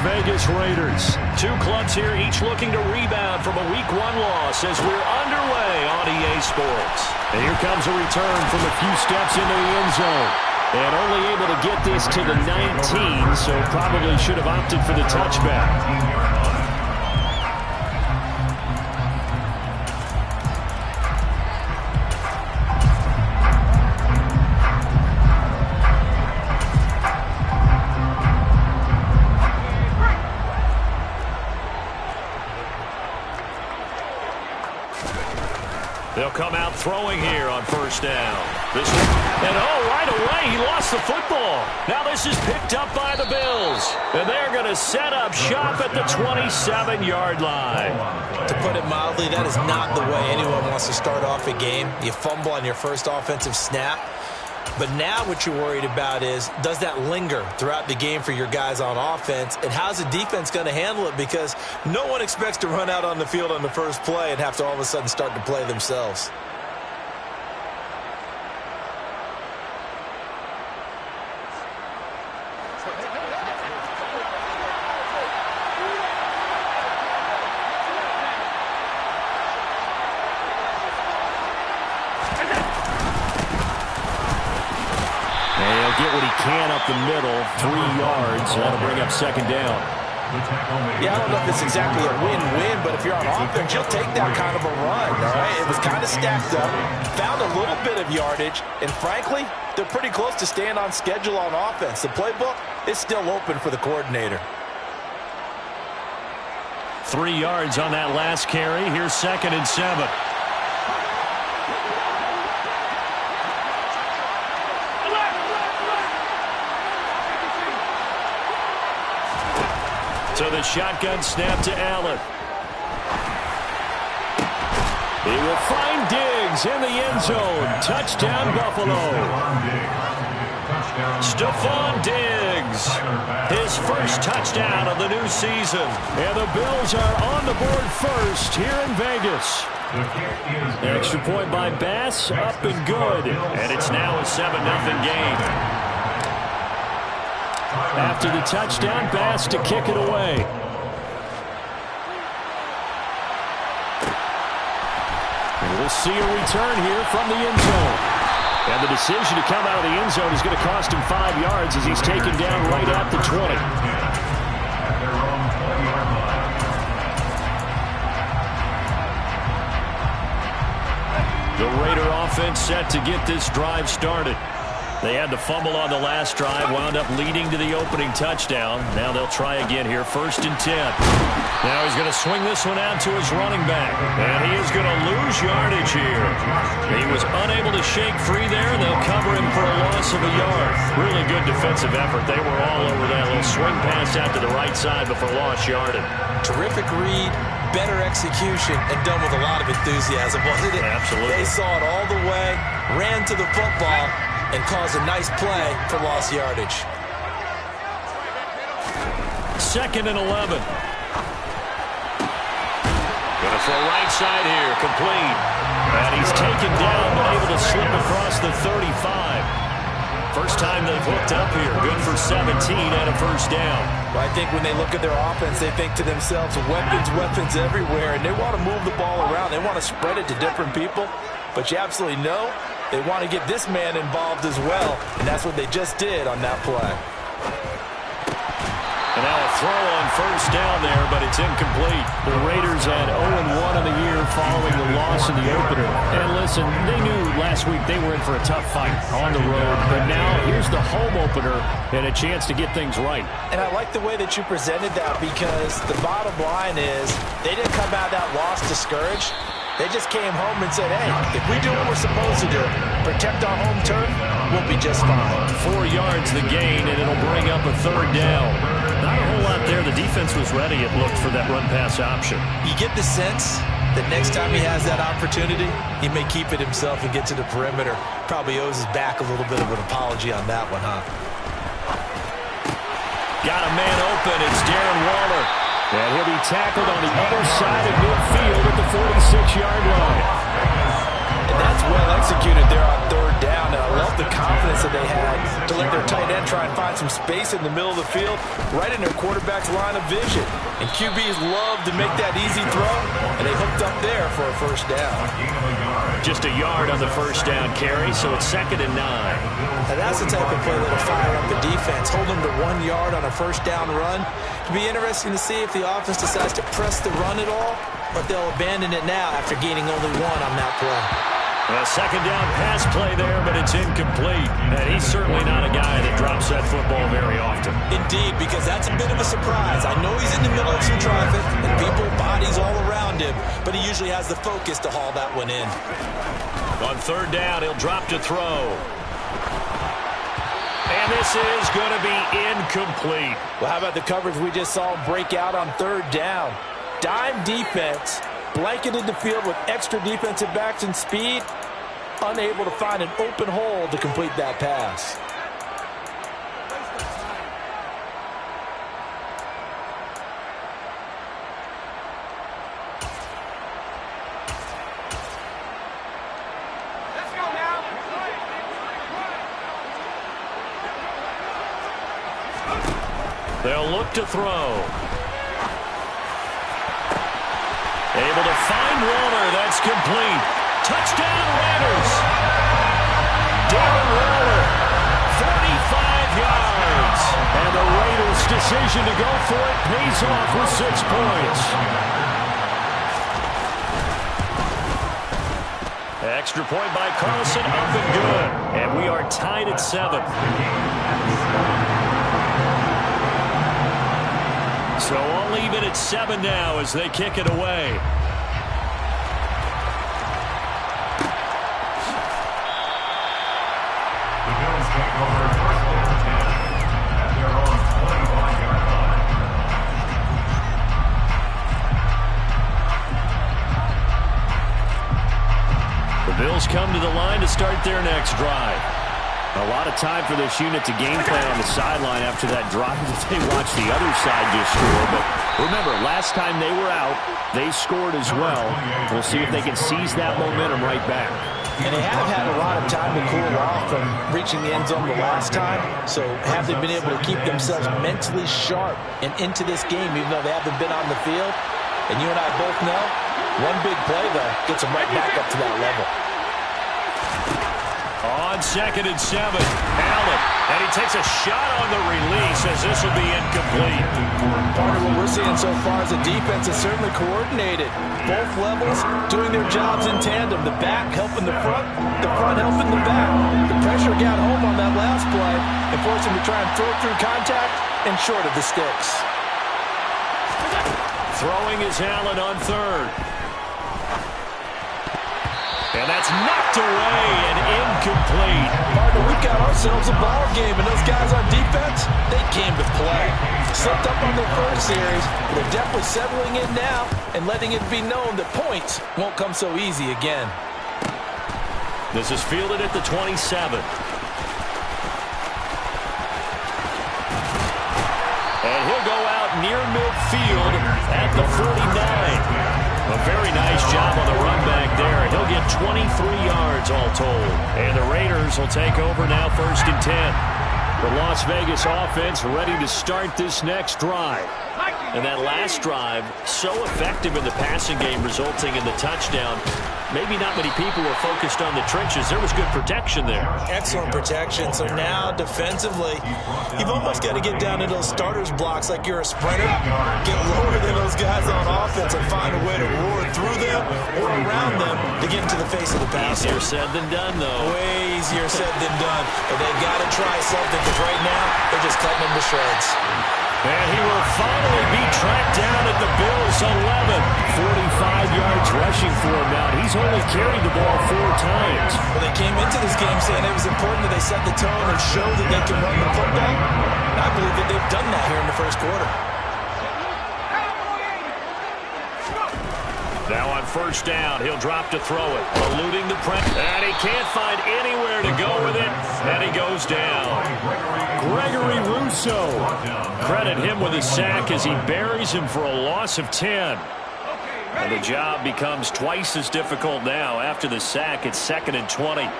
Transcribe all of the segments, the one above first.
Vegas Raiders. Two clubs here, each looking to rebound from a Week 1 loss as we're underway on EA Sports. And here comes a return from a few steps into the end zone. And only able to get this to the 19, so probably should have opted for the touchback. They'll come out throwing here on first down. Right away, he lost the football. Now this is picked up by the Bills. And they're going to set up shop at the 27-yard line. To put it mildly, that is not the way anyone wants to start off a game. You fumble on your first offensive snap. But now what you're worried about is, does that linger throughout the game for your guys on offense? And how's the defense going to handle it? Because no one expects to run out on the field on the first play and have to all of a sudden start to play themselves. Get what he can up the middle, 3 yards. That'll bring up second down. Yeah, I don't know if it's exactly a win-win, but if you're on offense, you'll take that kind of a run, all right? It was kind of stacked up, found a little bit of yardage, and frankly, they're pretty close to staying on schedule on offense. The playbook is still open for the coordinator. 3 yards on that last carry. Here's 2nd and 7. So the shotgun snap to Allen. He will find Diggs in the end zone. Touchdown, Buffalo. Stephon Diggs, his first touchdown of the new season. And the Bills are on the board first here in Vegas. Extra point by Bass, up and good. And it's now a 7-0 game. After the touchdown, Bass to kick it away. And we'll see a return here from the end zone. And the decision to come out of the end zone is going to cost him 5 yards as he's taken down right at the 20. The Raider offense set to get this drive started. They had the fumble on the last drive, wound up leading to the opening touchdown. Now they'll try again here, 1st and 10. Now he's going to swing this one out to his running back. And he is going to lose yardage here. He was unable to shake free there. They'll cover him for a loss of a yard. Really good defensive effort. They were all over that little swing pass out to the right side before lost yardage. Terrific read, better execution, and done with a lot of enthusiasm, wasn't it? Absolutely. They saw it all the way, ran to the football, and caused a nice play for lost yardage. 2nd and 11. Gonna throw right side here, complete. And he's taken down, but able to slip across the 35. First time they've hooked up here. Good for 17 and a first down. Well, I think when they look at their offense, they think to themselves, weapons everywhere, and they want to move the ball around. They want to spread it to different people, but you absolutely know they want to get this man involved as well, and that's what they just did on that play. And now a throw on first down there, but it's incomplete. The Raiders had 0-1 in the year following the loss in the opener. And listen, they knew last week they were in for a tough fight on the road, but now here's the home opener and a chance to get things right. And I like the way that you presented that, because the bottom line is they didn't come out of that loss discouraged. They just came home and said, hey, if we do what we're supposed to do, protect our home turf, we'll be just fine. 4 yards the gain, and it'll bring up a 3rd down. Not a whole lot there. The defense was ready, it looked, for that run-pass option. You get the sense that next time he has that opportunity, he may keep it himself and get to the perimeter. Probably owes his back a little bit of an apology on that one, huh? Got a man open. It's Darren Waller. And he'll be tackled on the other side of midfield at the 46-yard line. And that's well executed there on 3rd down. And I love the confidence that they had to let their tight end try and find some space in the middle of the field, right in their quarterback's line of vision. And QBs love to make that easy throw, and they hooked up there for a first down. Just a yard on the first down carry, so it's 2nd and 9. Now that's the type of play that'll fire up the defense. Hold them to 1 yard on a first down run. It'll be interesting to see if the offense decides to press the run at all, but they'll abandon it now after gaining only 1 on that play. A 2nd down pass play there, but it's incomplete. And he's certainly not a guy that drops that football very often. Indeed, because that's a bit of a surprise. I know he's in the middle of some traffic and people, bodies all around him, but he usually has the focus to haul that one in. On 3rd down, he'll drop to throw. And this is going to be incomplete. Well, how about the coverage we just saw break out on 3rd down? Dime defense, blanketed the field with extra defensive backs and speed, unable to find an open hole to complete that pass. Let's go now. They'll look to throw. Able to find Waller. That's complete. Touchdown, Raiders. Darren Waller, 45 yards. And the Raiders' decision to go for it pays off with 6 points. Extra point by Carlson, up and good. And we are tied at 7. So all even at 7 now as they kick it away. The Bills take over first and 10 at their own 21-yard line. The Bills come to the line to start their next drive. A lot of time for this unit to game plan on the sideline after that drive that they watched the other side just score. But remember, last time they were out, they scored as well. We'll see if they can seize that momentum right back. And they have had a lot of time to cool off from reaching the end zone the last time. So have they been able to keep themselves mentally sharp and into this game even though they haven't been on the field? And you and I both know, one big play, though, gets them right back up to that level. On 2nd and 7, Allen, and he takes a shot on the release as this will be incomplete. Part of what we're seeing so far is the defense is certainly coordinated. Both levels doing their jobs in tandem. The back helping the front helping the back. The pressure got home on that last play and forced him to try and throw through contact and short of the sticks. Throwing is Allen on 3rd. And that's knocked away and incomplete. Partner, we've got ourselves a ball game, and those guys on defense, they came to play. Slipped up on their first series. They're definitely settling in now and letting it be known that points won't come so easy again. This is fielded at the 27. And he'll go out near midfield at the 49. A very nice job on the run back there. He'll get 23 yards all told. And the Raiders will take over now 1st and 10. The Las Vegas offense ready to start this next drive. And that last drive, so effective in the passing game, resulting in the touchdown. Maybe not many people were focused on the trenches. There was good protection there. Excellent protection. So now, defensively, you've almost got to get down to those starters blocks like you're a sprinter. Get lower than those guys on offense and find a way to roar through them or around them to get into the face of the passer. Easier said than done, though. Way easier said than done. But they've got to try something because right now, they're just cutting them to shreds. And he will finally be tracked down at the Bills' 11. 45 yards rushing for him now. He's only carried the ball 4 times. Well, they came into this game saying it was important that they set the tone and show that they can run the football. I believe that they've done that here in the first quarter. Now on 1st down, he'll drop to throw it, eluding the press. And he can't find anywhere to go with it. And he goes down. Gregory Rousseau. Credit him with a sack as he buries him for a loss of 10. And the job becomes twice as difficult now after the sack. It's 2nd and 20.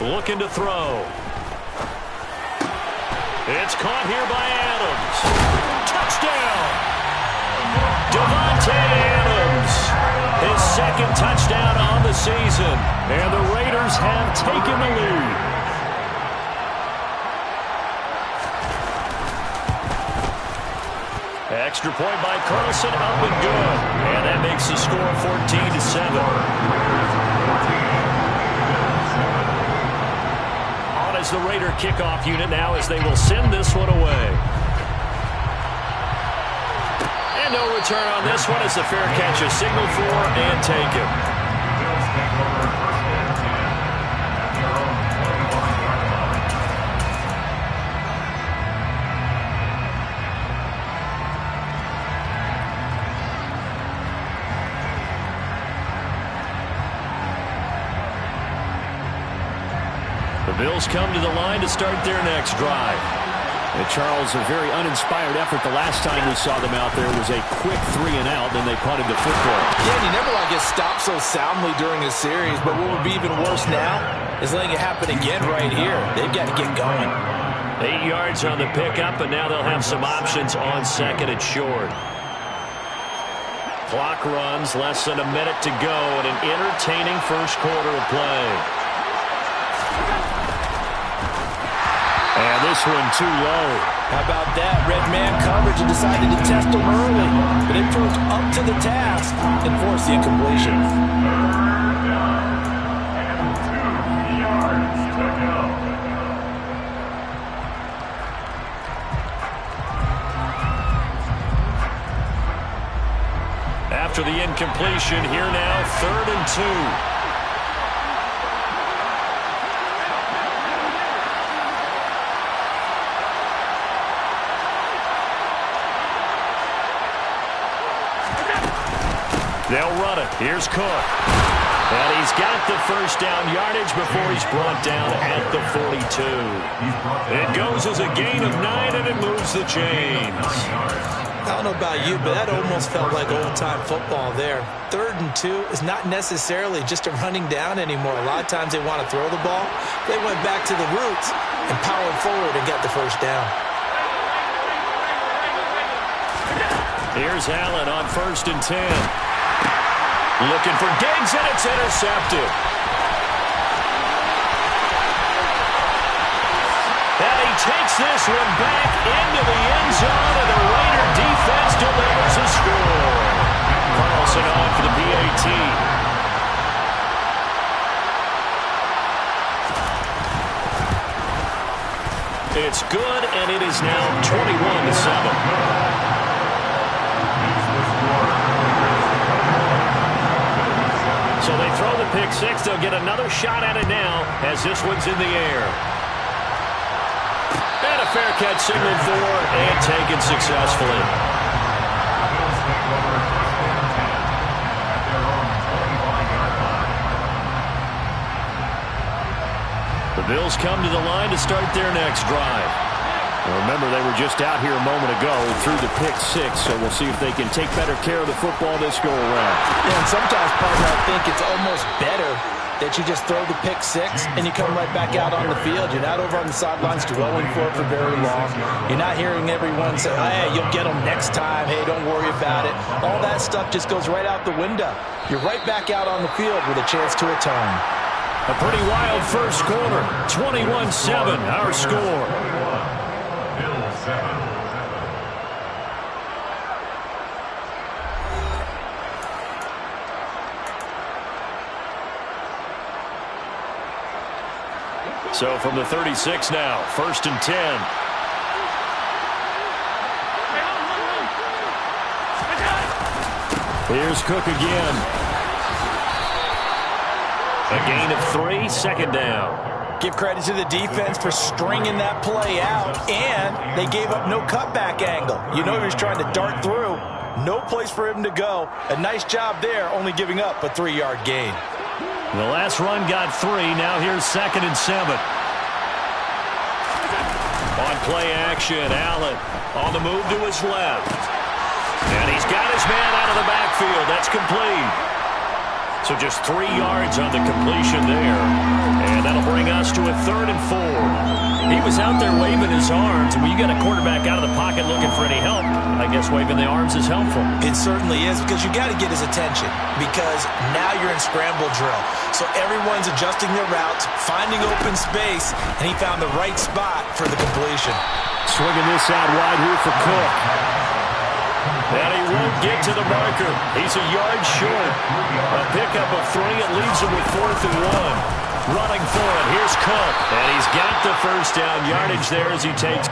looking to throw. It's caught here by Adams. Touchdown! Davante Adams. His second touchdown on the season. And the Raiders have taken the lead. Extra point by Carlson, up and good. And that makes the score 14-7. On as the Raider kickoff unit now as they will send this one away. And no return on this one as the fair catch is signaled for and taken. Bills take over first and 10 at their own 21-yard line. The Bills come to the line to start their next drive. And Charles, a very uninspired effort the last time we saw them out there was a quick 3-and-out, then they punted the football. Yeah, and you never want to get stopped so soundly during a series, but what would be even worse now is letting it happen again right here. They've got to get going. 8 yards on the pickup, and now they'll have some options on second and short. Clock runs, less than a minute to go, and an entertaining first quarter of play. And this one too low. How about that? Red man coverage and decided to test him early. But it proved up to the task and forced the incompletion. Third down and 2 yards to go. After the incompletion, here now, 3rd and 2. They'll run it. Here's Cook. And he's got the first down yardage before he's brought down at the 42. It goes as a gain of 9, and it moves the chains. I don't know about you, but that almost felt like old-time football there. 3rd and 2 is not necessarily just a running down anymore. A lot of times they want to throw the ball. They went back to the roots and powered forward and got the first down. Here's Allen on 1st and 10. Looking for Diggs, and it's intercepted. And he takes this one back into the end zone, and the Raider defense delivers a score. Carlson on for the PAT. It's good, and it is now 21-7. So they throw the pick six. They'll get another shot at it now as this one's in the air. And a fair catch signaled for and taken successfully. Bills take over first and 10 at their own 21-yard line. The Bills come to the line to start their next drive. Well, remember, they were just out here a moment ago through the pick six, so we'll see if they can take better care of the football this go-around. Yeah, and sometimes, partner, I think it's almost better that you just throw the pick six and you come right back out on the field. You're not over on the sidelines dwelling for it for very long. You're not hearing everyone say, hey, you'll get them next time. Hey, don't worry about it. All that stuff just goes right out the window. You're right back out on the field with a chance to atone. A pretty wild first quarter. 21-7, our score. Bills 7. So from the 36 now, 1st and 10. Here's Cook again. A gain of 3, 2nd down. Give credit to the defense for stringing that play out, and they gave up no cutback angle. You know he was trying to dart through. No place for him to go. A nice job there, only giving up a 3-yard gain. The last run got 3. Now here's 2nd and 7. On play action, Allen on the move to his left. And he's got his man out of the backfield. That's complete. So just 3 yards on the completion there. And that'll bring us to a 3rd and 4. He was out there waving his arms. And when you got a quarterback out of the pocket looking for any help, I guess waving the arms is helpful. It certainly is, because you got to get his attention, because now you're in scramble drill. So everyone's adjusting their routes, finding open space, and he found the right spot for the completion. Swinging this out wide here for Cook. And he won't get to the marker. He's a yard short. A pickup of 3. It leaves him with 4th and 1. Running for it. Here's Cook. And he's got the first down yardage there as he takes.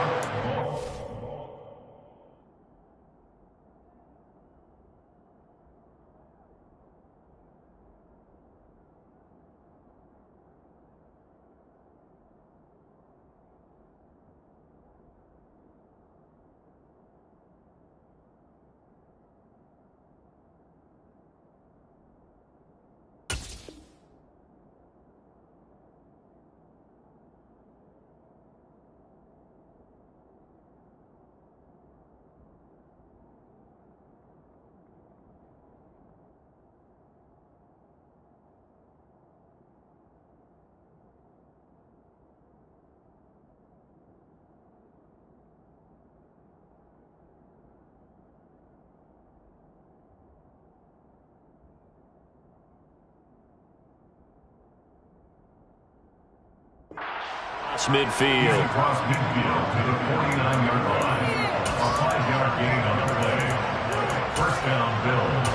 Midfield. Across midfield to the 49-yard line. A 5-yard gain on the play. First down, Bills.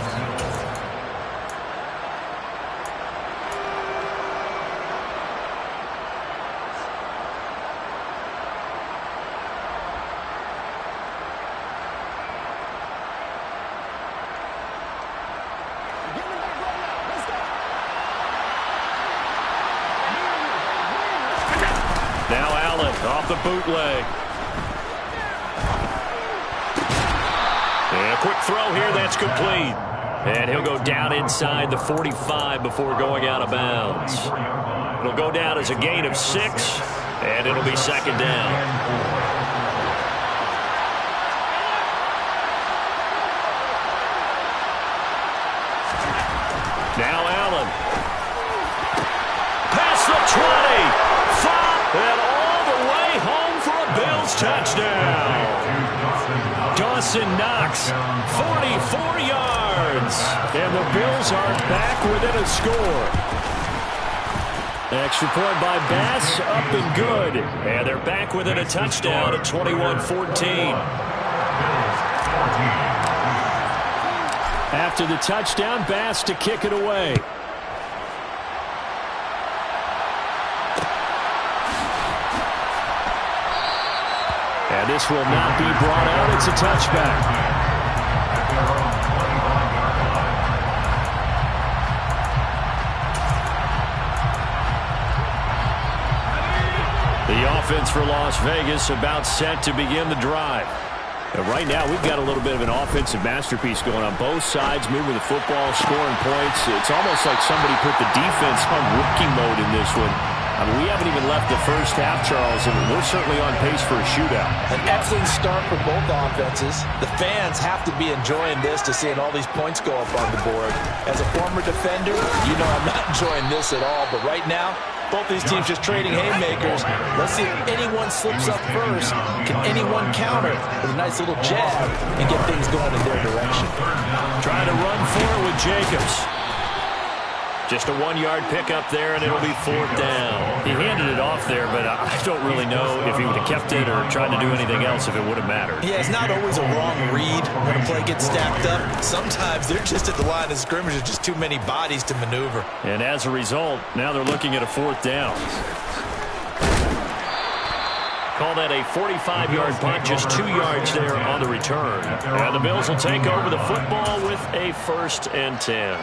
Now Allen off the bootleg. And a quick throw here, that's complete. And he'll go down inside the 45 before going out of bounds. It'll go down as a gain of 6, and it'll be 2nd down. Now Allen. Past the 20. And all the way home for a Bills touchdown. Dawson Knox, 44 yards. And the Bills are back within a score. Extra point by Bass, up and good. And they're back within a touchdown at 21-14. After the touchdown, Bass to kick it away. And this will not be brought out. It's a touchback. The offense for Las Vegas about set to begin the drive. And right now, we've got a little bit of an offensive masterpiece going on both sides, moving the football, scoring points. It's almost like somebody put the defense on rookie mode in this one. I mean, we haven't even left the first half, Charles, and we're certainly on pace for a shootout. An excellent start for both offenses. The fans have to be enjoying this to seeing all these points go up on the board. As a former defender, you know I'm not enjoying this at all. But right now, both these teams just trading haymakers. Let's see if anyone slips up first. Can anyone counter with a nice little jab and get things going in their direction? Trying to run for it with Jacobs. Just a 1-yard pickup there, and it'll be 4th down. He handed it off there, but I don't really know if he would have kept it or tried to do anything else if it would have mattered. Yeah, it's not always a wrong read when a play gets stacked up. Sometimes they're just at the line of scrimmage. There's just too many bodies to maneuver. And as a result, now they're looking at a 4th down. Call that a 45-yard punt, just 2 yards there on the return. And the Bills will take over the football with a 1st and 10.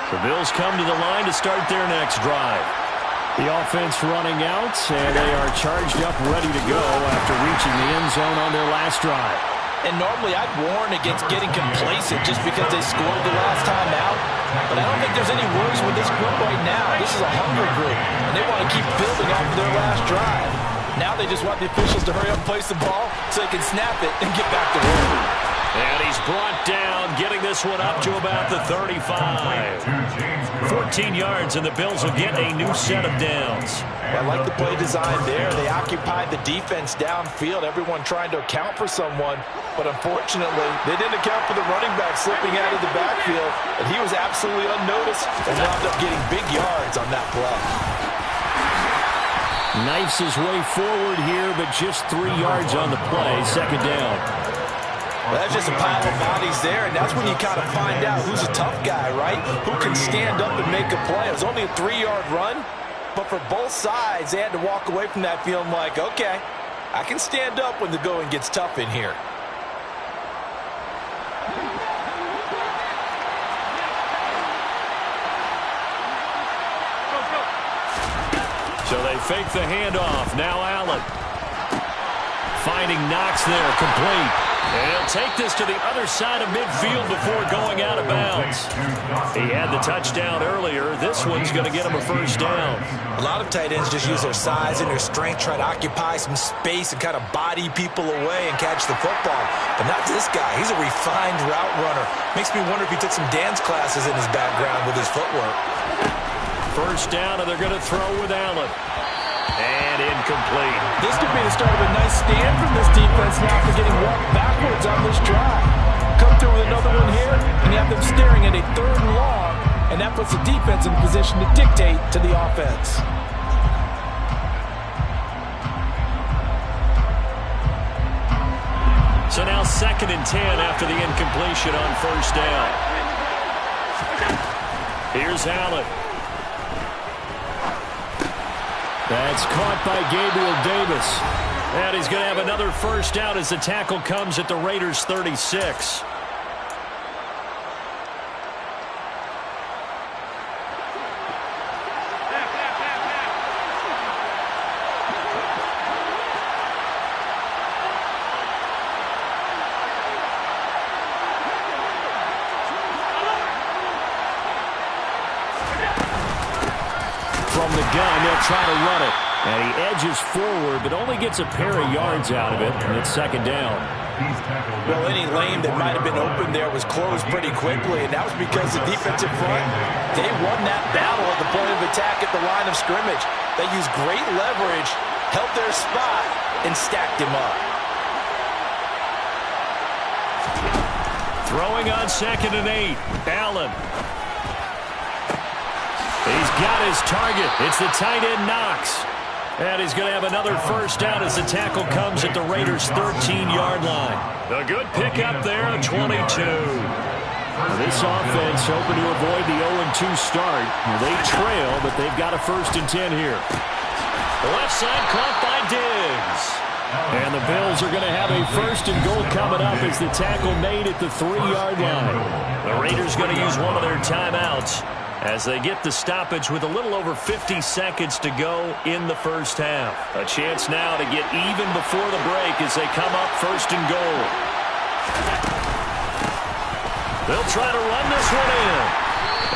The Bills come to the line to start their next drive. The offense running out, and they are charged up, ready to go after reaching the end zone on their last drive. And normally I'd warn against getting complacent just because they scored the last time out. But I don't think there's any worries with this group right now. This is a hungry group, and they want to keep building off of their last drive. Now they just want the officials to hurry up and place the ball so they can snap it and get back to work. And he's brought down, getting this one up to about the 35. 14 yards, and the Bills will get a new set of downs. I like the play design there. They occupied the defense downfield, everyone trying to account for someone. But unfortunately, they didn't account for the running back slipping out of the backfield. And he was absolutely unnoticed and wound up getting big yards on that play. Knifes his way forward here, but just 3 yards on the play. Second down. Well, that's just a pile of bodies there, and that's when you kind of find out who's a tough guy, right? Who can stand up and make a play. It was only a 3-yard run, but for both sides, they had to walk away from that feeling like, okay, I can stand up when the going gets tough in here. So they fake the handoff. Now Allen. Finding Knox there, complete. And he'll take this to the other side of midfield before going out of bounds. He had the touchdown earlier. This one's going to get him a first down. A lot of tight ends just use their size and their strength, try to occupy some space and kind of body people away and catch the football. But not this guy. He's a refined route runner. Makes me wonder if he took some dance classes in his background with his footwork. First down, and they're going to throw with Allen. And incomplete. This could be the start of a nice stand from this defense now for getting walked backwards on this drive. Come through with another one here, and you have them staring at a 3rd and long, and that puts the defense in position to dictate to the offense. So now 2nd and 10 after the incompletion on first down. Here's Allen. That's caught by Gabriel Davis. And he's going to have another first down as the tackle comes at the Raiders' 36. From the gun, they'll try to run it. And he edges forward, but only gets a pair of yards out of it, and it's 2nd down. Well, any lane that might have been open there was closed pretty quickly, and that was because the defensive front, they won that battle at the point of attack at the line of scrimmage. They used great leverage, held their spot, and stacked him up. Throwing on 2nd and 8. Allen. He's got his target. It's the tight end Knox. And he's going to have another first down as the tackle comes at the Raiders' 13-yard line. A good pickup there, 22. This offense hoping to avoid the 0-2 start. They trail, but they've got a 1st and 10 here. Left side caught by Diggs. And the Bills are going to have a 1st and goal coming up as the tackle made at the 3-yard line. The Raiders going to use one of their timeouts as they get the stoppage with a little over 50 seconds to go in the first half. A chance now to get even before the break as they come up 1st and goal. They'll try to run this one in.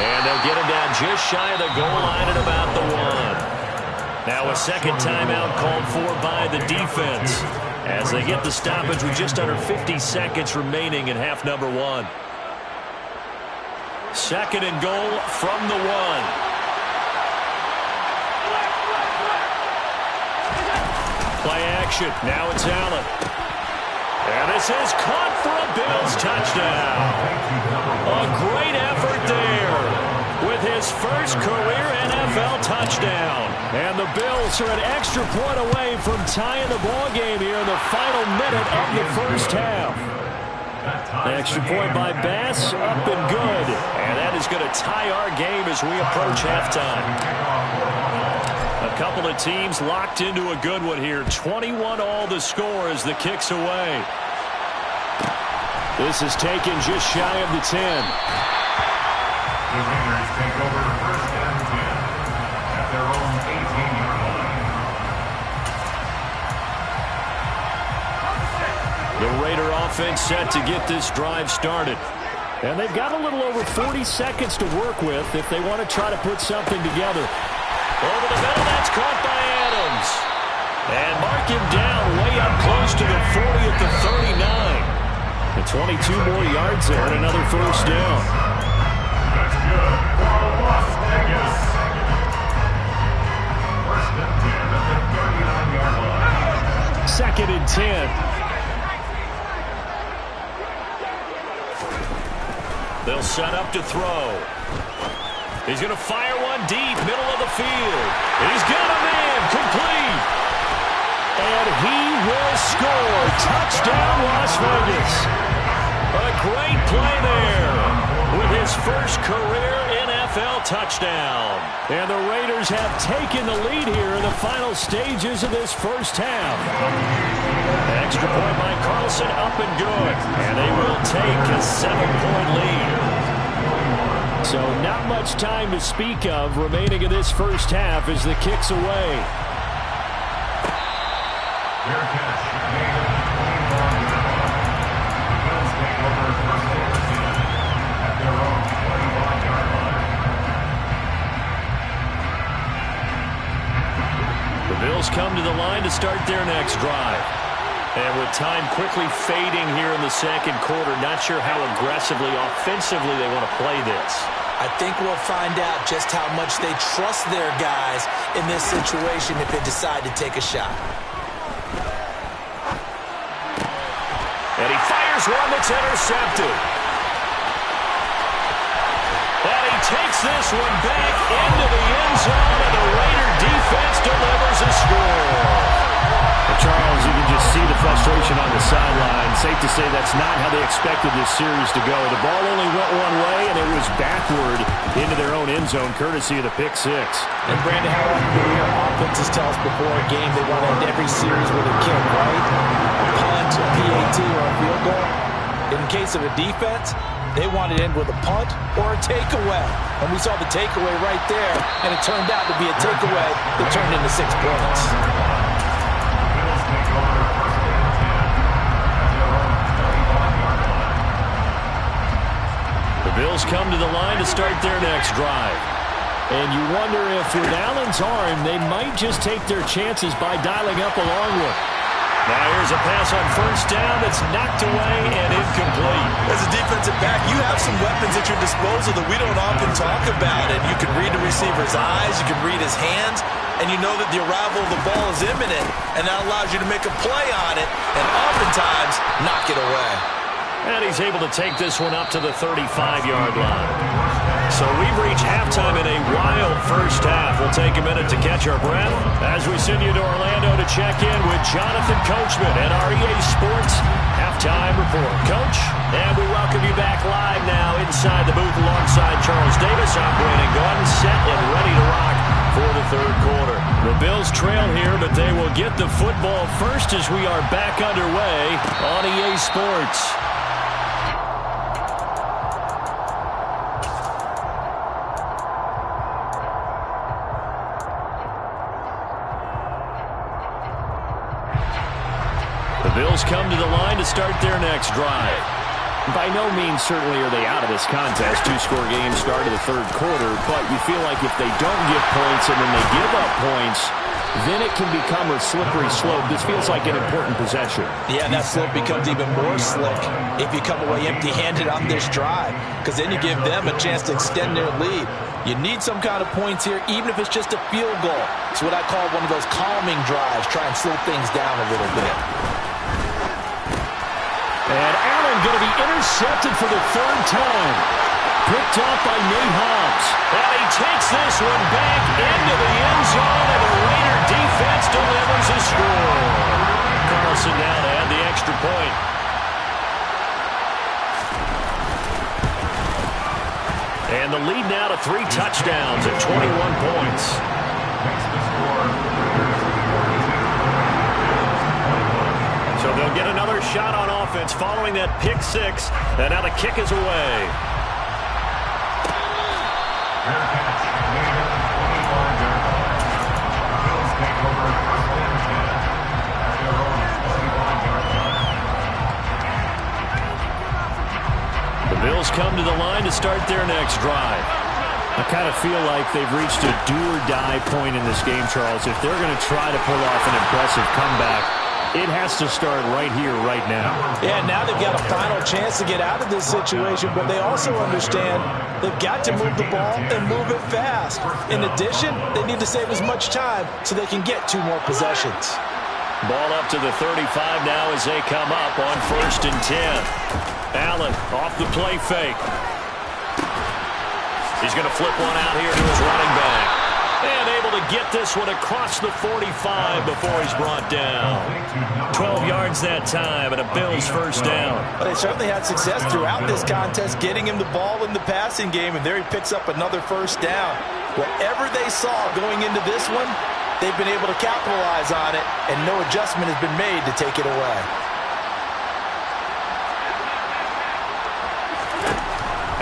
And they'll get him down just shy of the goal line at about the 1. Now a 2nd timeout called for by the defense as they get the stoppage with just under 50 seconds remaining in half number 1. 2nd and goal from the 1. Play action. Now it's Allen. And this is caught for a Bills touchdown. A great effort there with his first career NFL touchdown. And the Bills are an extra point away from tying the ball game here in the final minute of the first half. An extra point by Bass, up and good. And that is going to tie our game as we approach halftime. A couple of teams locked into a good one here. 21-all the score as the kick's away. This is taken just shy of the 10. The Raiders take over 1st and 10 at their own 18-yard line. The Raider offense set to get this drive started. And they've got a little over 40 seconds to work with if they want to try to put something together. Over the middle, that's caught by Adams. And mark him down way up close to the 40 at the 39. And 22 more yards there and another first down. That's good. Las Vegas. First and 10 at the 39-yard line. Second and 10. They'll set up to throw. He's going to fire one deep, middle of the field. He's got a man, complete. And he will score. Touchdown, Las Vegas. A great play there with his first career NFL touchdown. And the Raiders have taken the lead here in the final stages of this first half. Extra point by Carlson, up and good. And they will take a 7-point lead. So not much time to speak of remaining in this first half as the kick's away. Fair catch. Gain of 21 yards. The Bills take over first and 10 at their own 21-yard line. The Bills come to the line to start their next drive. And with time quickly fading here in the second quarter, not sure how aggressively, offensively they want to play this. I think we'll find out just how much they trust their guys in this situation if they decide to take a shot. And he fires one that's intercepted. And he takes this one back into the end zone, and the Raider defense delivers a score. Charles, you can just see the frustration on the sideline. Safe to say that's not how they expected this series to go. The ball only went one way, and it was backward into their own end zone, courtesy of the pick six. And Brandon, how often do we hear offenses tell us before a game they want to end every series with a kick, right? A punt, a PAT, or a field goal. In case of a defense, they want to end with a punt or a takeaway. And we saw the takeaway right there, and it turned out to be a takeaway that turned into 6 points. The Bills come to the line to start their next drive. And you wonder if with Allen's arm, they might just take their chances by dialing up a long one. Now here's a pass on first down that's knocked away and incomplete. As a defensive back, you have some weapons at your disposal that we don't often talk about. And you can read the receiver's eyes, you can read his hands, and you know that the arrival of the ball is imminent, and that allows you to make a play on it and oftentimes knock it away. And he's able to take this one up to the 35-yard line. So we've reached halftime in a wild first half. We'll take a minute to catch our breath as we send you to Orlando to check in with Jonathan Coachman at our EA Sports Halftime Report. Coach, and we welcome you back live now inside the booth alongside Charles Davis. I'm Brandon Gaudin, set and ready to rock for the third quarter. The Bills trail here, but they will get the football first as we are back underway on EA Sports. The Bills come to the line to start their next drive. By no means certainly are they out of this contest. 2-score game start of the third quarter, but you feel like if they don't get points and then they give up points, then it can become a slippery slope. This feels like an important possession. Yeah, that slope becomes even more slick if you come away empty-handed on this drive, because then you give them a chance to extend their lead. You need some kind of points here, even if it's just a field goal. It's what I call one of those calming drives. Try and slow things down a little bit. And Allen going to be intercepted for the third time. Picked off by Nate Hobbs. And he takes this one back into the end zone, and the Raider defense delivers a score. Carlson now to add the extra point. And the lead now to 3 touchdowns at 21 points. Makes the score. So they'll get another shot on offense following that pick six. And now the kick is away. Fair catch. Gain of 25 yards. Bills take over first and 10 at their own 25-yard line. The Bills come to the line to start their next drive. I kind of feel like they've reached a do-or-die point in this game, Charles. If they're going to try to pull off an impressive comeback, it has to start right here, right now. Yeah, now they've got a final chance to get out of this situation, but they also understand they've got to move the ball and move it fast. In addition, they need to save as much time so they can get 2 more possessions. Ball up to the 35 now as they come up on 1st and 10. Allen off the play fake. He's going to flip one out here to his running back. And able to get this one across the 45 before he's brought down. 12 yards that time and a Bills first down. But they certainly had success throughout this contest getting him the ball in the passing game, and there he picks up another first down. Whatever they saw going into this one, they've been able to capitalize on it, and no adjustment has been made to take it away.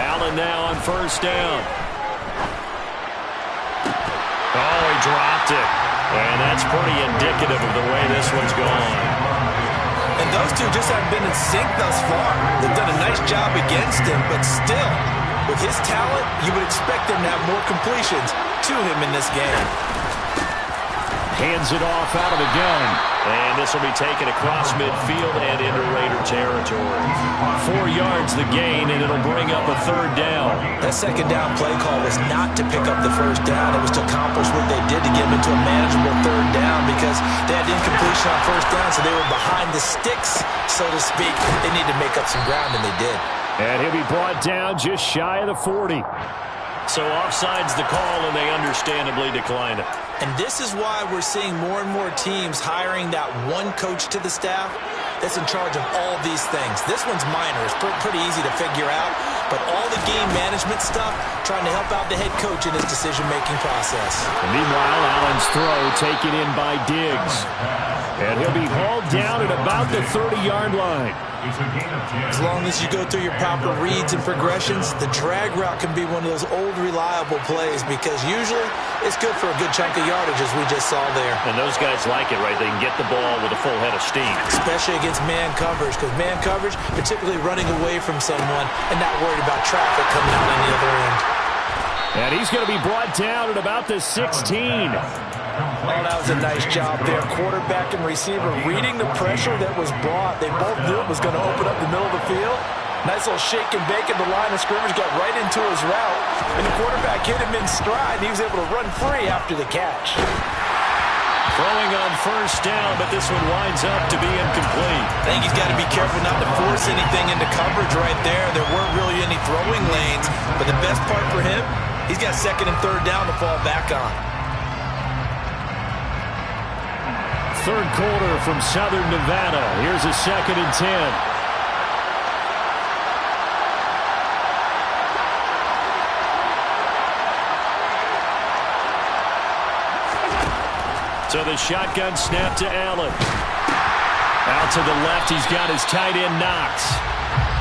Allen now on first down. Oh, he dropped it. And that's pretty indicative of the way this one's gone. And those two just haven't been in sync thus far. They've done a nice job against him, but still, with his talent, you would expect them to have more completions to him in this game. Hands it off out of the gun. And this will be taken across midfield and into Raider territory. 4 yards the gain, and it'll bring up a 3rd down. That 2nd down play call was not to pick up the first down. It was to accomplish what they did to get them into a manageable 3rd down because they had incompletion on first down, so they were behind the sticks, so to speak. They needed to make up some ground, and they did. And he'll be brought down just shy of the 40. So offside's the call, and they understandably decline it. And this is why we're seeing more and more teams hiring that one coach to the staff that's in charge of all these things. This one's minor. It's pretty easy to figure out. But all the game management stuff, trying to help out the head coach in his decision-making process. And meanwhile, Allen's throw taken in by Diggs. And he'll be hauled down at about the 30-yard line. As long as you go through your proper reads and progressions, the drag route can be one of those old reliable plays because usually it's good for a good chunk of yardage as we just saw there. And those guys like it, right? They can get the ball with a full head of steam. Especially against man coverage because man coverage, particularly running away from someone and not worried about traffic coming out on the other end. And he's going to be brought down at about the 16. Oh, that was a nice job there. Quarterback and receiver reading the pressure that was brought. They both knew it was going to open up the middle of the field. Nice little shake and bake at the line of scrimmage, got right into his route. And the quarterback hit him in stride, and he was able to run free after the catch. Throwing on first down, but this one winds up to be incomplete. I think he's got to be careful not to force anything into coverage right there. There weren't really any throwing lanes, but the best part for him, he's got 2nd and 3rd down to fall back on. 3rd quarter from Southern Nevada. Here's a 2nd and 10. So the shotgun snap to Allen. Out to the left, he's got his tight end Knox.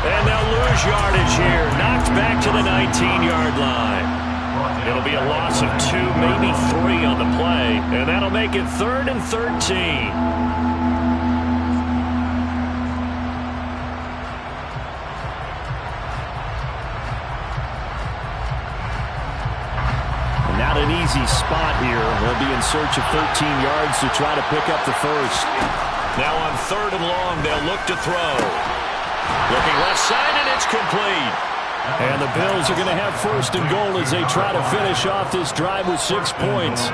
And they'll lose yardage here. Knocked back to the 19-yard line. It'll be a loss of 2, maybe 3 on the play. And that'll make it 3rd and 13. Not an easy spot here. They'll be in search of 13 yards to try to pick up the first. Now on 3rd and long, they'll look to throw. Looking left side, and it's complete. And the Bills are going to have 1st and goal as they try to finish off this drive with 6 points.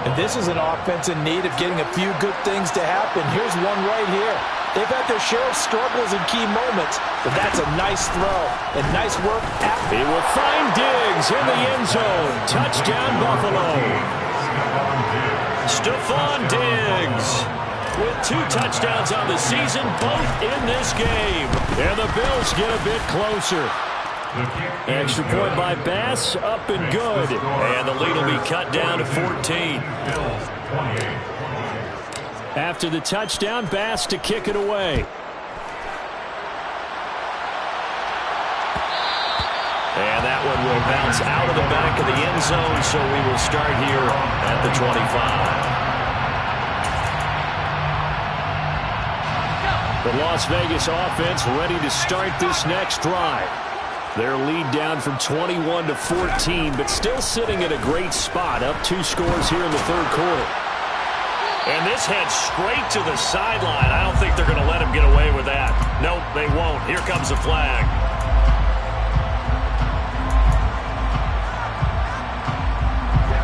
And this is an offense in need of getting a few good things to happen. Here's one right here. They've had their share of struggles in key moments, but that's a nice throw and nice work. He will find Diggs in the end zone. Touchdown, Buffalo. Stephon Diggs with 2 touchdowns on the season, both in this game. And the Bills get a bit closer. Extra point by Bass, up and good. And the lead will be cut down to 14. After the touchdown, Bass to kick it away. And that one will bounce out of the back of the end zone, so we will start here at the 25. The Las Vegas offense ready to start this next drive. Their lead down from 21 to 14, but still sitting at a great spot, up 2 scores here in the third quarter. And this heads straight to the sideline. I don't think they're going to let him get away with that. Nope, they won't. Here comes the flag.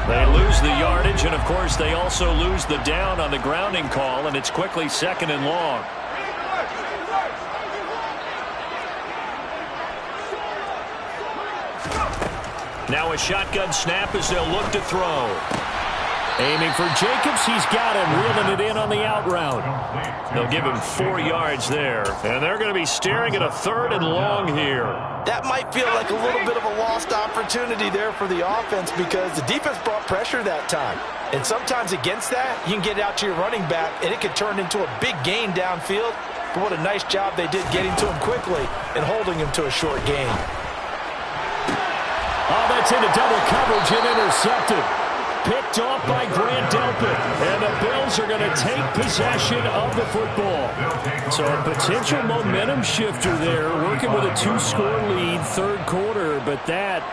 They lose the yardage, and of course they also lose the down on the grounding call, and it's quickly 2nd and long. Now a shotgun snap as they'll look to throw. Aiming for Jacobs. He's got him, reeling it in on the out route. They'll give him 4 yards there. And they're going to be staring at a 3rd and long here. That might feel like a little bit of a lost opportunity there for the offense because the defense brought pressure that time. And sometimes against that, you can get it out to your running back, and it could turn into a big gain downfield. But what a nice job they did getting to him quickly and holding him to a short gain. Oh, that's into double coverage and intercepted. Picked off by Grant Delpit. And the Bills are going to take possession of the football. So a potential momentum shifter there, working with a 2-score lead, third quarter, but that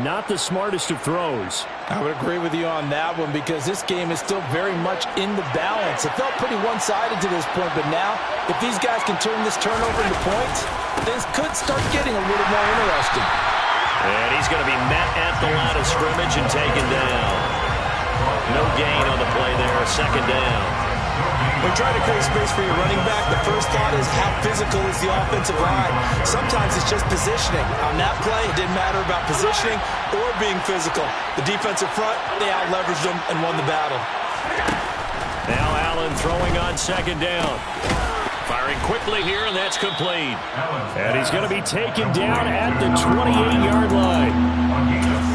not the smartest of throws. I would agree with you on that one because this game is still very much in the balance. It felt pretty one-sided to this point, but now if these guys can turn this turnover into points, this could start getting a little more interesting. And he's going to be met at the line of scrimmage and taken down. No gain on the play there, 2nd down. When trying to create space for your running back, the first thought is how physical is the offensive line. Sometimes it's just positioning. On that play, it didn't matter about positioning or being physical. The defensive front, they out-leveraged them and won the battle. Now Allen throwing on 2nd down. Firing quickly here, and that's complete. And he's going to be taken down at the 28-yard line.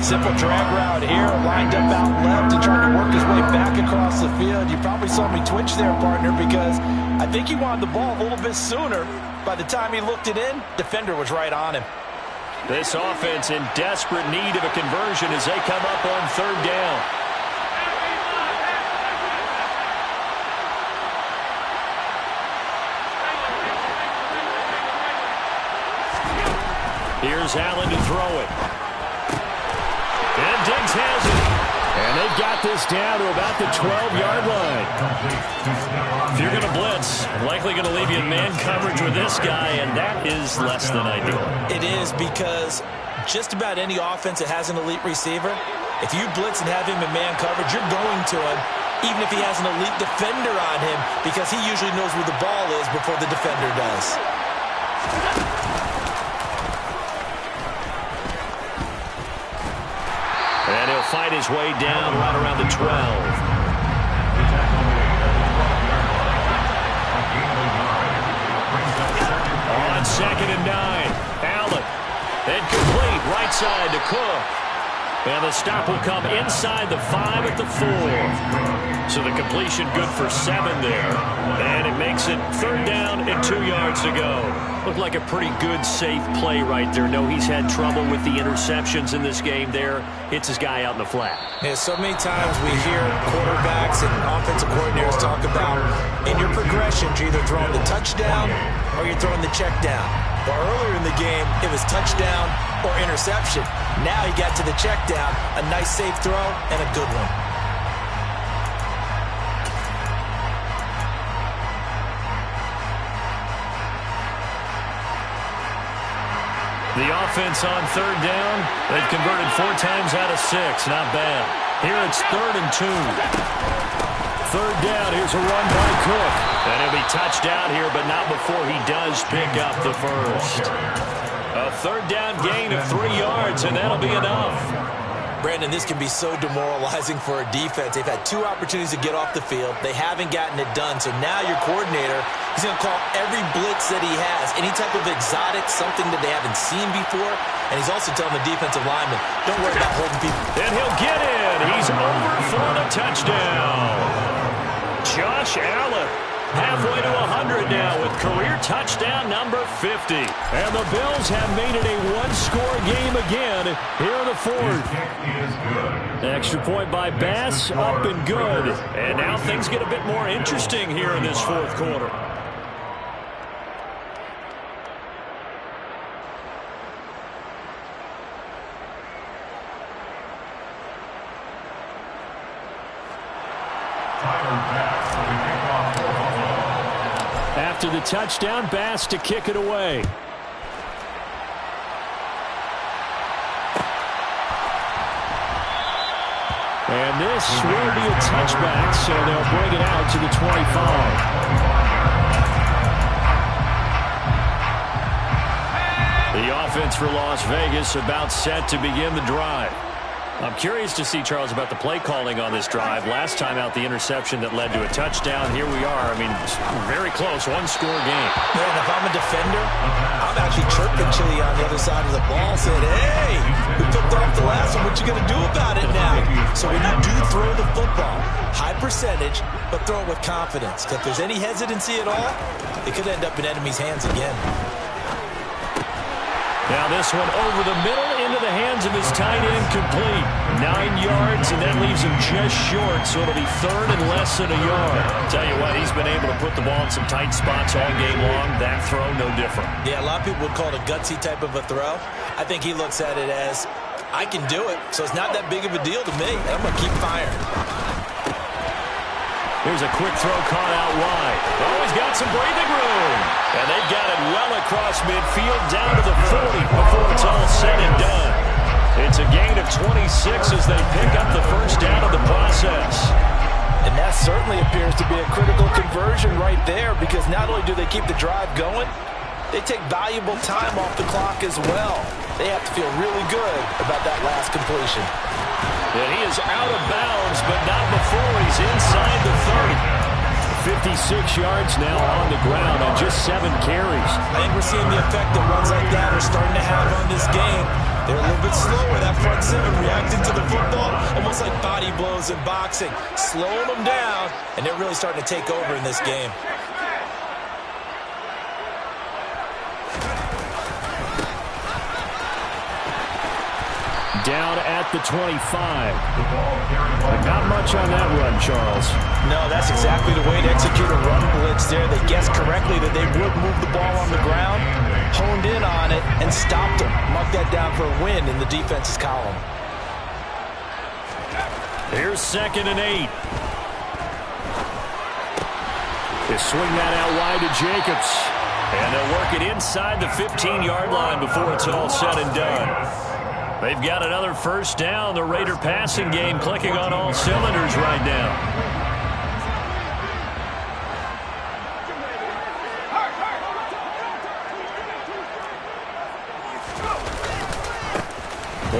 Simple drag route here, lined up out left and trying to work his way back across the field. You probably saw me twitch there, partner, because I think he wanted the ball a little bit sooner. By the time he looked it in, defender was right on him. This offense in desperate need of a conversion as they come up on 3rd down. Here's Allen to throw it. And Diggs has it. And they've got this down to about the 12-yard line. If you're going to blitz, likely going to leave you in man coverage with this guy, and that is less than ideal. It is because just about any offense that has an elite receiver, if you blitz and have him in man coverage, you're going to him, even if he has an elite defender on him, because he usually knows where the ball is before the defender does. And he'll fight his way down right around the 12. On 2nd and 9. Allen. Incomplete. Right side to Cook. And the stop will come inside the 5 at the 4. So the completion good for 7 there. And it makes it 3rd down and 2 yards to go. Looked like a pretty good, safe play right there. No, he's had trouble with the interceptions in this game there. Hits his guy out in the flat. Yeah, so many times we hear quarterbacks and offensive coordinators talk about in your progressions, you're either throwing the touchdown or you're throwing the check down. Well, earlier in the game, it was touchdown or interception. Now he got to the check down, a nice safe throw, and a good one. The offense on 3rd down, they've converted 4 times out of 6. Not bad. Here it's 3rd and 2. 3rd down, here's a run by Cook. And he'll be touched out here, but not before he does pick up the first. A 3rd down gain of 3 yards, and that'll be enough. Brandon, this can be so demoralizing for a defense. They've had 2 opportunities to get off the field. They haven't gotten it done. So now your coordinator, he's going to call every blitz that he has, any type of exotic, something that they haven't seen before. And he's also telling the defensive lineman, don't worry about holding people. And he'll get in. He's over for the touchdown. Josh Allen. Halfway to 100 now with career touchdown number 50. And the Bills have made it a 1-score game again here in the 4th. Extra point by Bass, up and good. And now things get a bit more interesting here in this 4th quarter. After the touchdown, Bass to kick it away. And this will be a touchback, so they'll bring it out to the 25. The offense for Las Vegas about set to begin the drive. I'm curious to see, Charles, about the play calling on this drive. Last time out, the interception that led to a touchdown. Here we are. I mean, very close, one-score game. Yeah, and if I'm a defender, I'm actually chirping Chili on the other side of the ball, saying, hey, we picked off the last one. What you going to do about it now? So when you do throw the football, high percentage, but throw it with confidence. If there's any hesitancy at all, it could end up in enemy's hands again. Now this one over the middle into the hands of his tight end, complete. 9 yards, and that leaves him just short, so it'll be third and less than a yard. Tell you what, he's been able to put the ball in some tight spots all game long. That throw, no different. Yeah, a lot of people would call it a gutsy type of a throw. I think he looks at it as, I can do it, so it's not that big of a deal to me, and I'm going to keep firing. Here's a quick throw caught out wide. Oh, he's got some breathing room. And they've got it well across midfield down to the 40 before it's all said and done. It's a gain of 26 as they pick up the first down of the process. And that certainly appears to be a critical conversion right there, because not only do they keep the drive going, they take valuable time off the clock as well. They have to feel really good about that last completion. And he is out of bounds, but not before he's inside the 30. 56 yards now on the ground on just 7 carries. I think we're seeing the effect that runs like that are starting to have on this game. They're a little bit slower, that front seven reacting to the football, almost like body blows in boxing. Slowing them down, and they're really starting to take over in this game. Down at the 25. But not much on that run, Charles. No, that's exactly the way to execute a run blitz there. They guessed correctly that they would move the ball on the ground, honed in on it, and stopped them. Mark that down for a win in the defense's column. Here's 2nd and 8. They swing that out wide to Jacobs. And they'll work it inside the 15-yard line before it's all said and done. They've got another first down. The Raider passing game clicking on all cylinders right now.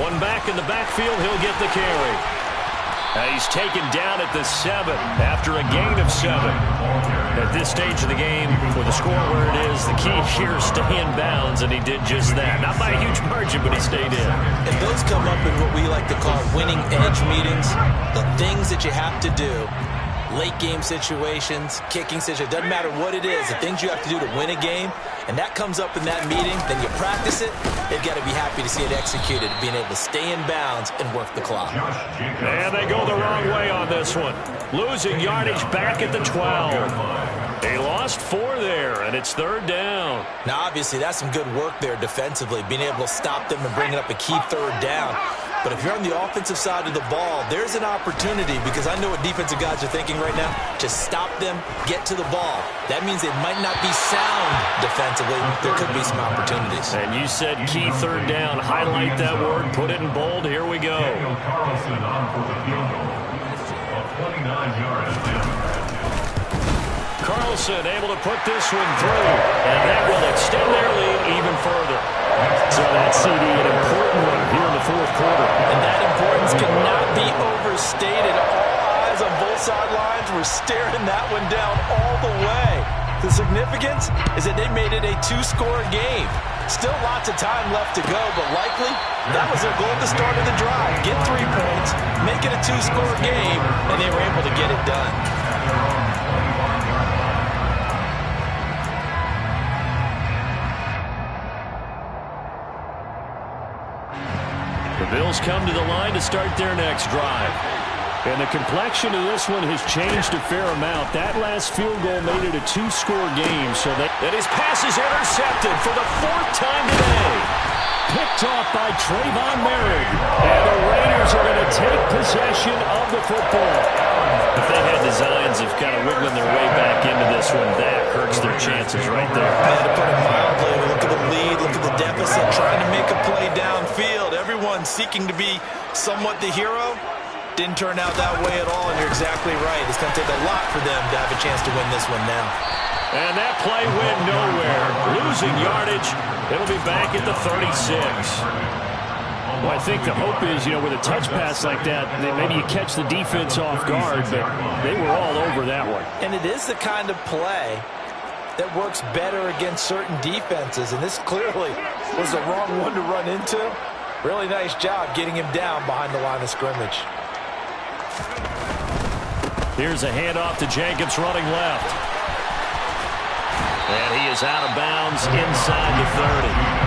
One back in the backfield. He'll get the carry. He's taken down at the 7 after a gain of 7. At this stage of the game, with the score where it is, the key here is stay in bounds, and he did just that. Not by a huge margin, but he stayed in. And those come up in what we like to call winning edge meetings. The things that you have to do, late game situations, kicking situations, doesn't matter what it is, the things you have to do to win a game, and that comes up in that meeting, then you practice it, they've got to be happy to see it executed, being able to stay in bounds and work the clock. And they go the wrong way on this one. Losing yardage back at the 12. They lost 4 there, and it's 3rd down. Now, obviously, that's some good work there defensively, being able to stop them and bring it up a key 3rd down. But if you're on the offensive side of the ball, there's an opportunity, because I know what defensive guys are thinking right now, to stop them, get to the ball. That means they might not be sound defensively. There could be some opportunities. And you said key 3rd down. Highlight that word. Put it in bold. Here we go. Carlson on for the field goal of 29 yards. Carlson able to put this one through, and that will extend their lead even further. So that CD, an important one here in the 4th quarter. And that importance cannot be overstated. All eyes on both sidelines were staring that one down all the way. The significance is that they made it a 2-score game. Still lots of time left to go, but likely that was their goal at the start of the drive. Get 3 points, make it a 2-score game, and they were able to get it done. The Bills come to the line to start their next drive. And the complexion of this one has changed a fair amount. That last field goal made it a 2-score game. So that his pass is intercepted for the 4th time today. picked off by Trayvon Merritt. And the Raiders are going to take possession of the football. If they had designs of kind of wiggling their way back into this one, that hurts their chances right there. To put it mildly, look at the lead, look at the deficit, trying to make a play downfield. Everyone seeking to be somewhat the hero. Didn't turn out that way at all, and you're exactly right. It's going to take a lot for them to have a chance to win this one now. And that play went nowhere. Losing yardage. It'll be back at the 36. Well, I think the hope is, with a touch pass like that, maybe you catch the defense off guard, but they were all over that one. And it is the kind of play that works better against certain defenses, and this clearly was the wrong one to run into. Really nice job getting him down behind the line of scrimmage. Here's a handoff to Jenkins running left. And he is out of bounds inside the 30.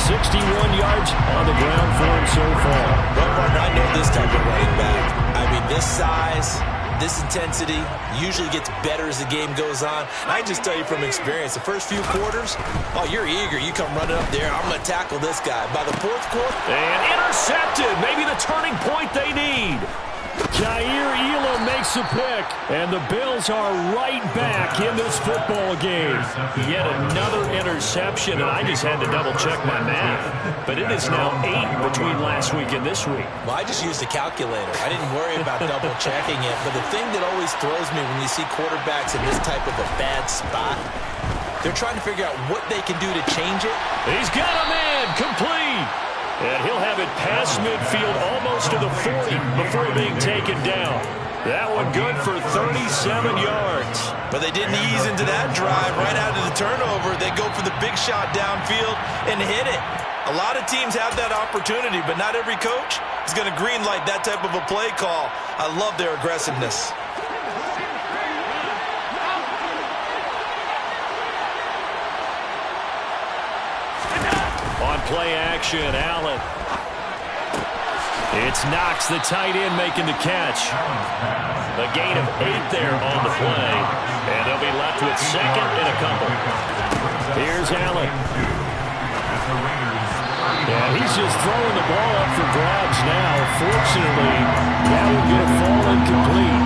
61 yards on the ground for him so far. Well, Martin, I know this type of running back. I mean, this size, this intensity usually gets better as the game goes on. I just tell you from experience, the first few quarters, oh, you're eager. You come running up there, I'm going to tackle this guy. By the fourth quarter. And intercepted. Maybe the turning point they need. Jair Elam makes a pick, and the Bills are right back in this football game. Yet another interception, and I just had to double-check my math. But it is now 8 between last week and this week. Well, I just used a calculator. I didn't worry about double-checking it. But the thing that always throws me when you see quarterbacks in this type of a bad spot, they're trying to figure out what they can do to change it. He's got a man complete. And he'll have it past midfield almost to the 40 before being taken down. That one good for 37 yards. But they didn't ease into that drive right out of the turnover. They go for the big shot downfield and hit it. A lot of teams have that opportunity, but not every coach is going to greenlight that type of a play call. I love their aggressiveness. On play action, Allen. It's Knox, the tight end, making the catch. A gain of 8 there on the play. And they'll be left with second and a couple. Here's Allen. Yeah, he's just throwing the ball up for grabs now. Fortunately, that one going to fall incomplete.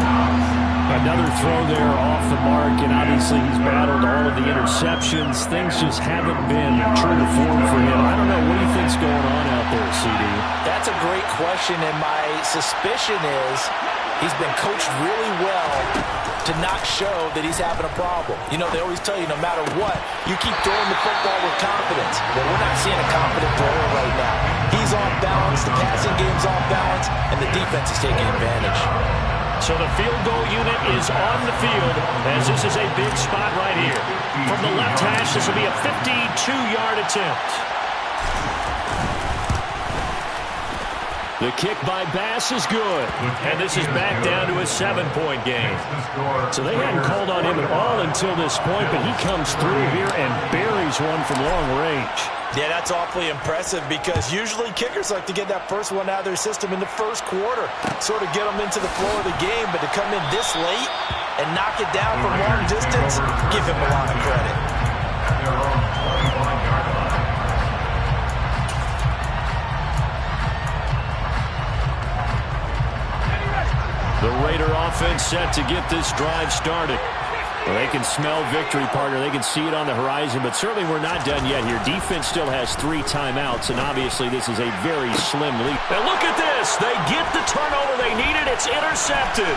Another throw there off the mark, and obviously he's battled all of the interceptions. Things just haven't been true to form for him. I don't know, what do you think's going on out there, CD? That's a great question, and my suspicion is he's been coached really well to not show that he's having a problem. They always tell you no matter what, you keep throwing the football with confidence. Well, we're not seeing a confident thrower right now. He's off balance, the passing game's off balance, and the defense is taking advantage. So the field goal unit is on the field as this is a big spot right here. From the left hash, this will be a 52-yard attempt. The kick by Bass is good. And this is back down to a 7-point game. So they hadn't called on him at all until this point, but he comes through here and buries one from long range. Yeah, that's awfully impressive because usually kickers like to get that first one out of their system in the first quarter, sort of get them into the flow of the game, but to come in this late and knock it down from long distance, give him a lot of credit. The Raider offense set to get this drive started. Well, they can smell victory, partner. They can see it on the horizon, but certainly we're not done yet here. Defense still has 3 timeouts, and obviously this is a very slim lead. And look at this. They get the turnover they needed. It's intercepted.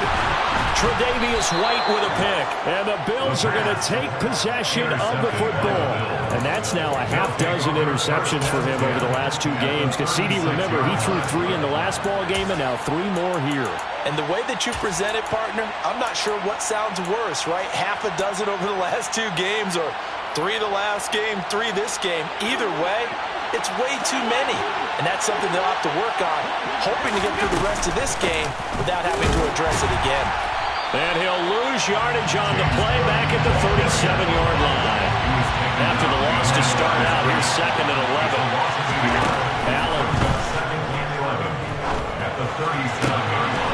Tre'Davious White with a pick. And the Bills are going to take possession of the football. And that's now a half dozen interceptions for him over the last 2 games. Because CD, remember, he threw 3 in the last ball game and now 3 more here. And the way that you present it, partner, I'm not sure what sounds worse, right? Half a dozen over the last 2 games or 3 the last game, 3 this game. Either way, it's way too many. And that's something they'll have to work on, hoping to get through the rest of this game without having to address it again. And he'll lose yardage on the play back at the 37-yard line. After the loss to start out, here's 2nd and 11. Allen.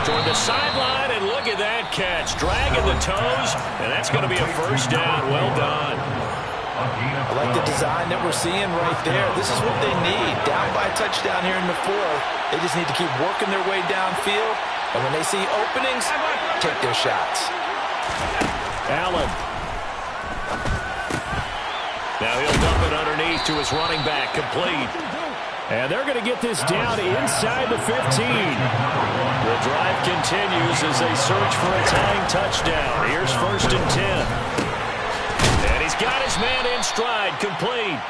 Toward the sideline, and look at that catch. Dragging the toes, and that's going to be a first down. Well done. I like the design that we're seeing right there. This is what they need. Down by a touchdown here in the fourth. They just need to keep working their way downfield. And when they see openings, take their shots. Allen. Now he'll dump it underneath to his running back. Complete. And they're going to get this down inside the 15. The drive continues as they search for a tying touchdown. Here's 1st and 10. And he's got his man in stride. Complete.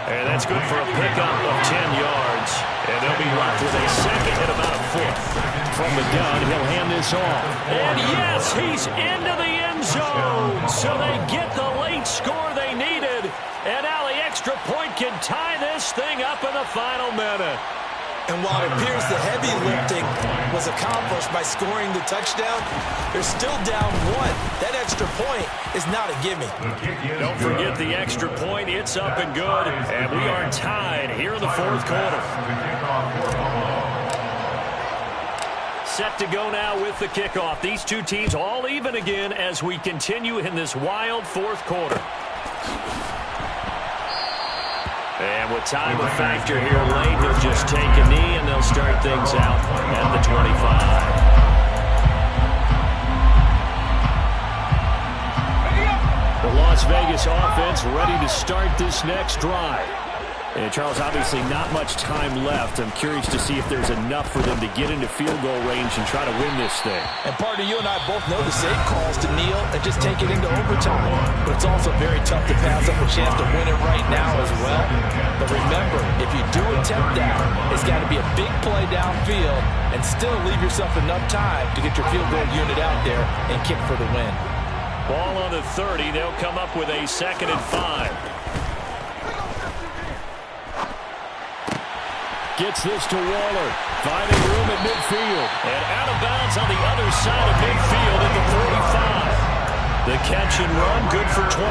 And that's good for a pickup of 10 yards. And they'll be left with a second and about a foot. From the gun, he'll hand this off. And yes, he's into the end zone. So they get the late score they needed. And now the extra point can tie this thing up in the final minute. And while it appears the heavy lifting was accomplished by scoring the touchdown, they're still down 1. That extra point is not a gimme. Don't forget the extra point. It's up and good. And we are tied here in the fourth quarter. Set to go now with the kickoff. These two teams all even again as we continue in this wild fourth quarter. And with time a factor here late, he'll just take a knee and they'll start things out at the 25. The Las Vegas offense ready to start this next drive. And Charles, obviously not much time left. I'm curious to see if there's enough for them to get into field goal range and try to win this thing. And partner, you and I both know the safe calls to kneel and just take it into overtime. But it's also very tough to pass up a chance to win it right now as well. But remember, if you do attempt that, it's got to be a big play downfield and still leave yourself enough time to get your field goal unit out there and kick for the win. Ball on the 30. They'll come up with a 2nd and 5. Gets this to Waller. Finding room at midfield. And out of bounds on the other side of midfield at the 45. The catch and run, good for 24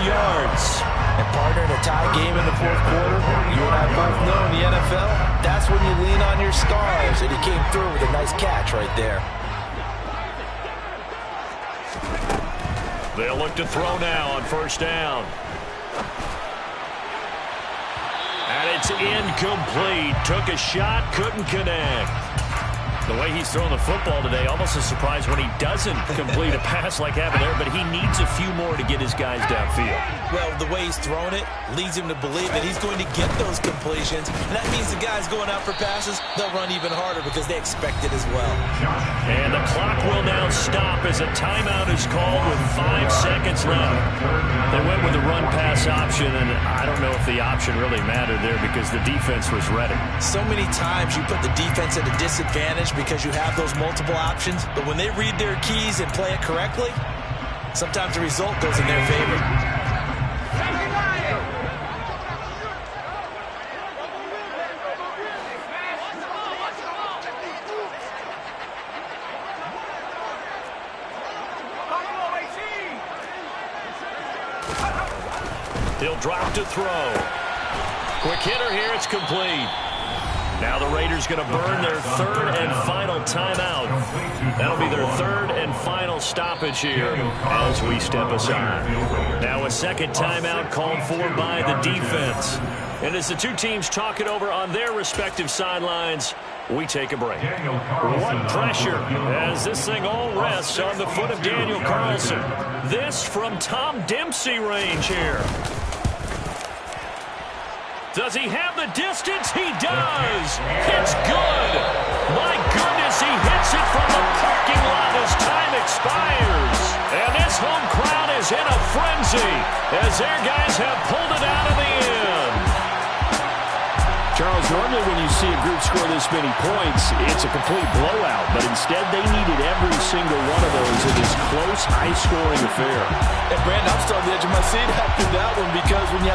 yards. And partner, in a tie game in the fourth quarter, you and I both know in the NFL, that's when you lean on your stars. And he came through with a nice catch right there. They'll look to throw now on 1st down. And it's incomplete. Took a shot, couldn't connect. The way he's throwing the football today, almost a surprise when he doesn't complete a pass like happened there, but he needs a few more to get his guys downfield. Well, the way he's thrown it leads him to believe that he's going to get those completions. And that means the guys going out for passes, they'll run even harder because they expect it as well. And the clock will now stop as a timeout is called with 5 seconds left. They went with the run-pass option, and I don't know if the option really mattered there because the defense was ready. So many times you put the defense at a disadvantage because you have those multiple options, but when they read their keys and play it correctly, sometimes the result goes in their favor. He'll drop to throw. Quick hitter here, it's complete. Now the Raiders going to burn their 3rd and final timeout. That'll be their 3rd and final stoppage here as we step aside. Now a 2nd timeout called for by the defense. And as the two teams talk it over on their respective sidelines, we take a break. What pressure as this thing all rests on the foot of Daniel Carlson. This from Tom Dempsey range here. Does he have the distance? He does. It's good. My goodness, he hits it from the parking lot as time expires. And this home crowd is in a frenzy as their guys have pulled it out of the end. Charles, normally when you see a group score this many points, it's a complete blowout. But instead, they needed every single one of those in this close, high-scoring affair. And Brandon, I'm still on the edge of my seat after that one because when you have